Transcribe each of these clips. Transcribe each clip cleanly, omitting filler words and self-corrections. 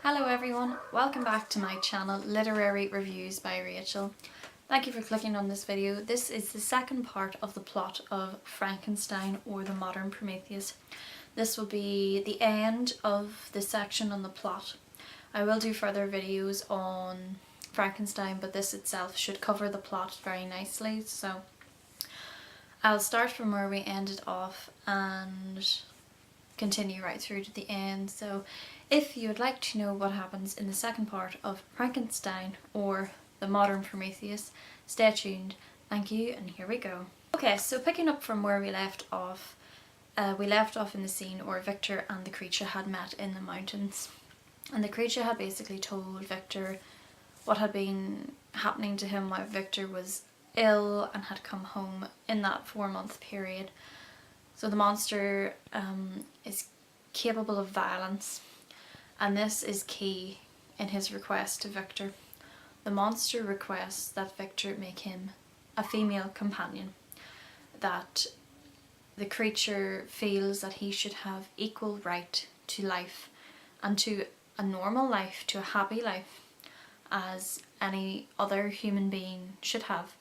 Hello everyone, welcome back to my channel Literary Reviews by Rachel. Thank you for clicking on this video. This is the second part of the plot of Frankenstein or the Modern Prometheus. This will be the end of the section on the plot. I will do further videos on Frankenstein, but this itself should cover the plot very nicely. So I'll start from where we ended off and continue right through to the end. So if you would like to know what happens in the second part of Frankenstein or the Modern Prometheus, stay tuned. Thank you, and here we go. Okay, so picking up from where we left off in the scene where Victor and the creature had met in the mountains, and the creature had basically told Victor what had been happening to him while Victor was ill and had come home in that 4-month period. So the monster is capable of violence, and this is key in his request to Victor. The monster requests that Victor make him a female companion, that the creature feels that he should have equal right to life and to a normal life, to a happy life, as any other human being should have.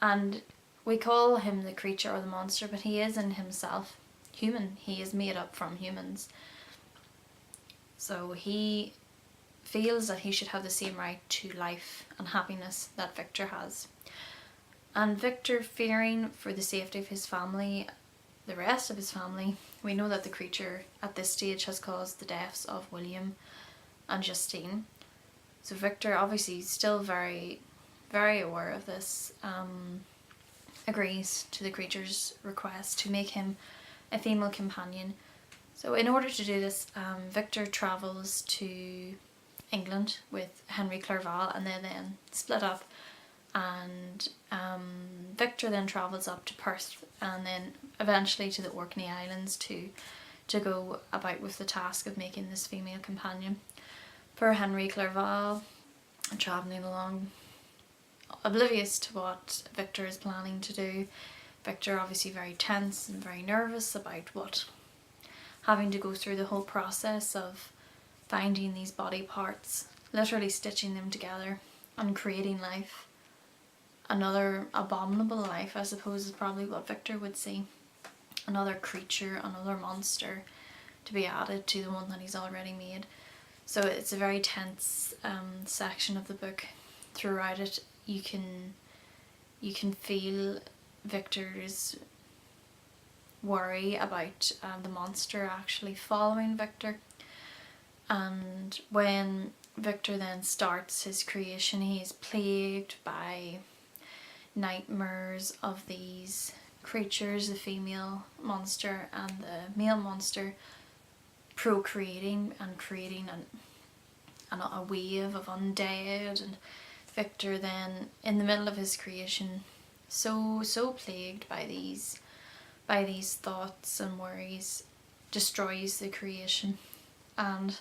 And we call him the creature or the monster, but he is in himself human. He is made up from humans. So he feels that he should have the same right to life and happiness that Victor has. And Victor, fearing for the safety of his family, the rest of his family, we know that the creature at this stage has caused the deaths of William and Justine. So Victor, obviously still very, very aware of this, agrees to the creature's request to make him a female companion. So in order to do this, Victor travels to England with Henry Clerval, and they then split up, and Victor then travels up to Perth and then eventually to the Orkney Islands to go about with the task of making this female companion. For Henry Clerval, travelling along oblivious to what Victor is planning to do. Victor obviously very tense and very nervous about having to go through the whole process of finding these body parts, literally stitching them together and creating life. Another abominable life, I suppose, is probably what Victor would see. Another creature, another monster to be added to the one that he's already made. So it's a very tense section of the book. Throughout it, you can feel Victor's worry about the monster actually following Victor. And when Victor then starts his creation, he is plagued by nightmares of these creatures, the female monster and the male monster, procreating and creating a wave of undead. And Victor then, in the middle of his creation, so plagued by these thoughts and worries, destroys the creation. And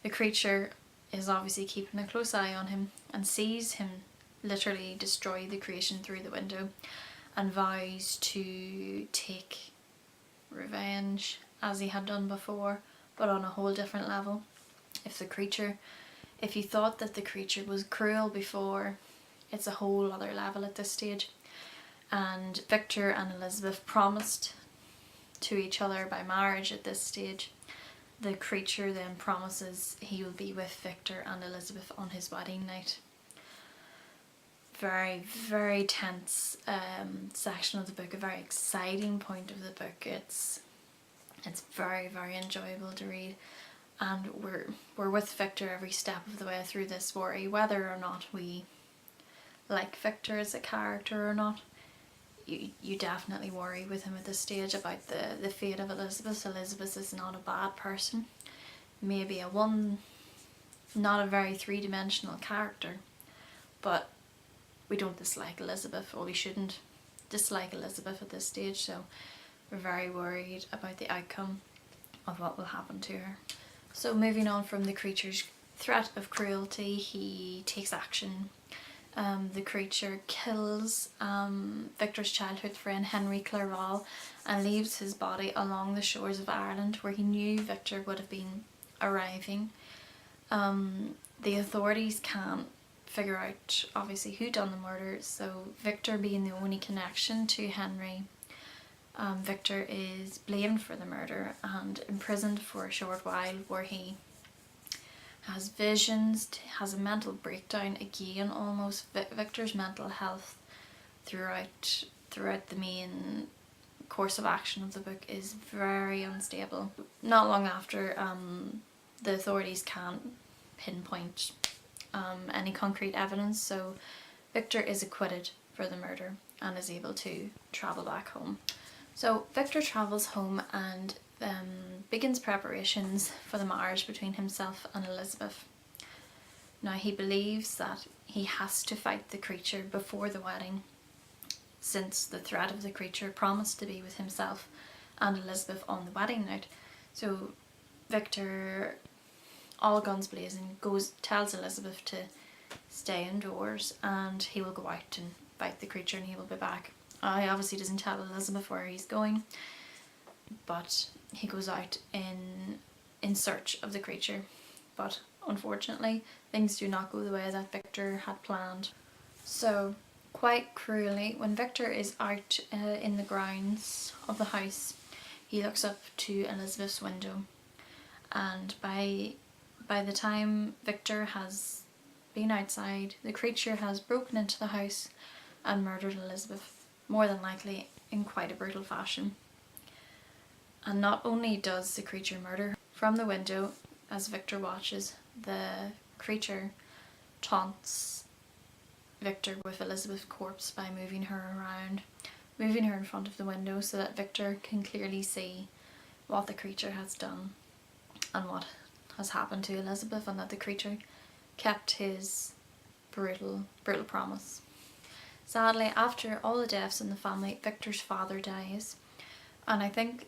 the creature is obviously keeping a close eye on him and sees him literally destroy the creation through the window, and vows to take revenge as he had done before, but on a whole different level. If you thought that the creature was cruel before, it's a whole other level at this stage. And Victor and Elizabeth promised to each other by marriage at this stage. The creature then promises he will be with Victor and Elizabeth on his wedding night. Very, very tense section of the book, a very exciting point of the book. It's very, very enjoyable to read, and we're with Victor every step of the way through this worry, whether or not we like Victor as a character or not. You definitely worry with him at this stage about the fate of Elizabeth. Elizabeth is not a bad person, maybe not a very three-dimensional character, but we don't dislike Elizabeth, or we shouldn't dislike Elizabeth at this stage, so we're very worried about the outcome of what will happen to her. So moving on from the creature's threat of cruelty, he takes action. The creature kills Victor's childhood friend Henry Clerval and leaves his body along the shores of Ireland, where he knew Victor would have been arriving. The authorities can't figure out obviously who done the murder, so Victor being the only connection to Henry, Victor is blamed for the murder and imprisoned for a short while, where he has visions, has a mental breakdown again almost. Victor's mental health throughout the main course of action of the book is very unstable. Not long after, the authorities can't pinpoint any concrete evidence, so Victor is acquitted for the murder and is able to travel back home. So Victor travels home and begins preparations for the marriage between himself and Elizabeth. Now he believes that he has to fight the creature before the wedding, since the threat of the creature promised to be with himself and Elizabeth on the wedding night. So Victor, all guns blazing, tells Elizabeth to stay indoors and he will go out and fight the creature and he will be back. He obviously doesn't tell Elizabeth where he's going, but he goes out in search of the creature. But unfortunately, things do not go the way that Victor had planned. So, quite cruelly, when Victor is out in the grounds of the house, he looks up to Elizabeth's window, and by the time Victor has been outside, the creature has broken into the house and murdered Elizabeth, more than likely in quite a brutal fashion. And not only does the creature murder her, from the window, as Victor watches, the creature taunts Victor with Elizabeth's corpse by moving her around, moving her in front of the window so that Victor can clearly see what the creature has done and what has happened to Elizabeth, and that the creature kept his brutal promise. Sadly, after all the deaths in the family, Victor's father dies, and I think,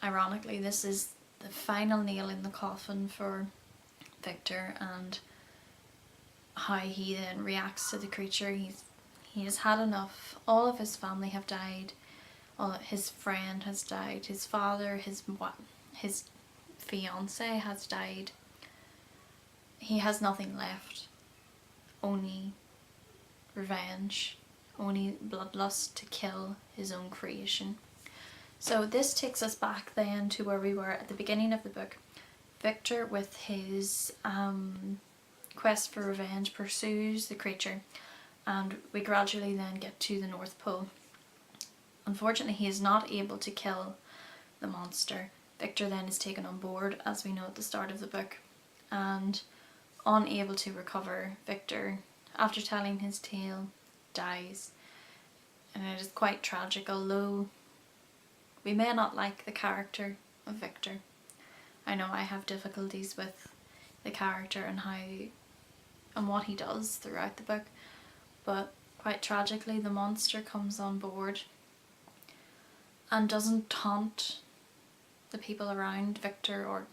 ironically, this is the final nail in the coffin for Victor and how he then reacts to the creature. He has had enough. All of his family have died. His friend has died. His father, his fiance has died. He has nothing left. Only revenge. Only bloodlust to kill his own creation. So this takes us back then to where we were at the beginning of the book. Victor, with his quest for revenge, pursues the creature, and we gradually then get to the North Pole. Unfortunately, he is not able to kill the monster. Victor then is taken on board, as we know at the start of the book, and unable to recover, Victor, after telling his tale, dies. And it is quite tragic, although we may not like the character of Victor. I know I have difficulties with the character and what he does throughout the book, but quite tragically the monster comes on board and doesn't taunt the people around Victor or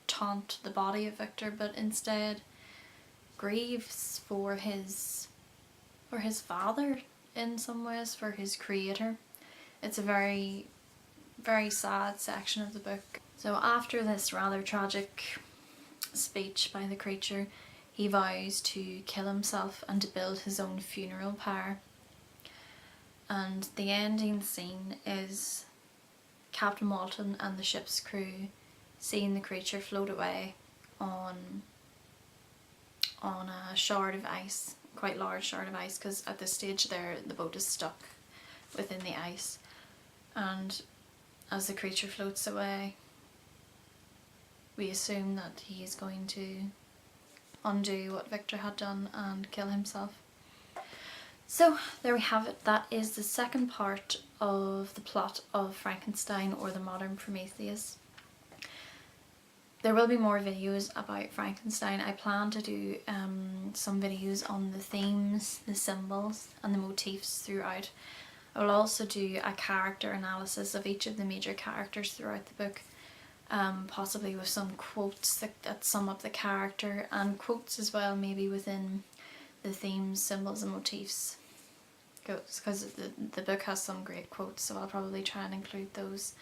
taunt the body of Victor, but instead grieves for his father in some ways, for his creator. It's a very, very sad section of the book. So after this rather tragic speech by the creature, he vows to kill himself and to build his own funeral pyre. And the ending scene is Captain Walton and the ship's crew seeing the creature float away on a shard of ice, quite large shard of ice, because at this stage the boat is stuck within the ice. And as the creature floats away, we assume that he is going to undo what Victor had done and kill himself. So there we have it. That is the second part of the plot of Frankenstein, or the Modern Prometheus. There will be more videos about Frankenstein. I plan to do some videos on the themes, the symbols and the motifs throughout. I will also do a character analysis of each of the major characters throughout the book, possibly with some quotes that sum up the character, and quotes as well maybe within the themes, symbols and motifs, because the book has some great quotes, so I'll probably try and include those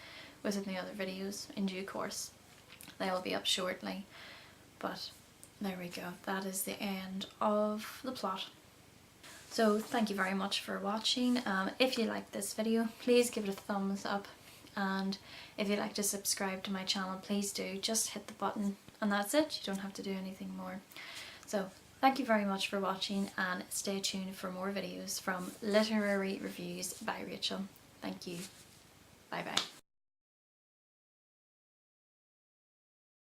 within the other videos in due course. They will be up shortly. But there we go, that is the end of the plot. So thank you very much for watching. If you liked this video, please give it a thumbs up, and if you'd like to subscribe to my channel, please do. Just hit the button and that's it. You don't have to do anything more. So thank you very much for watching, and stay tuned for more videos from Literary Reviews by Rachel. Thank you. Bye bye.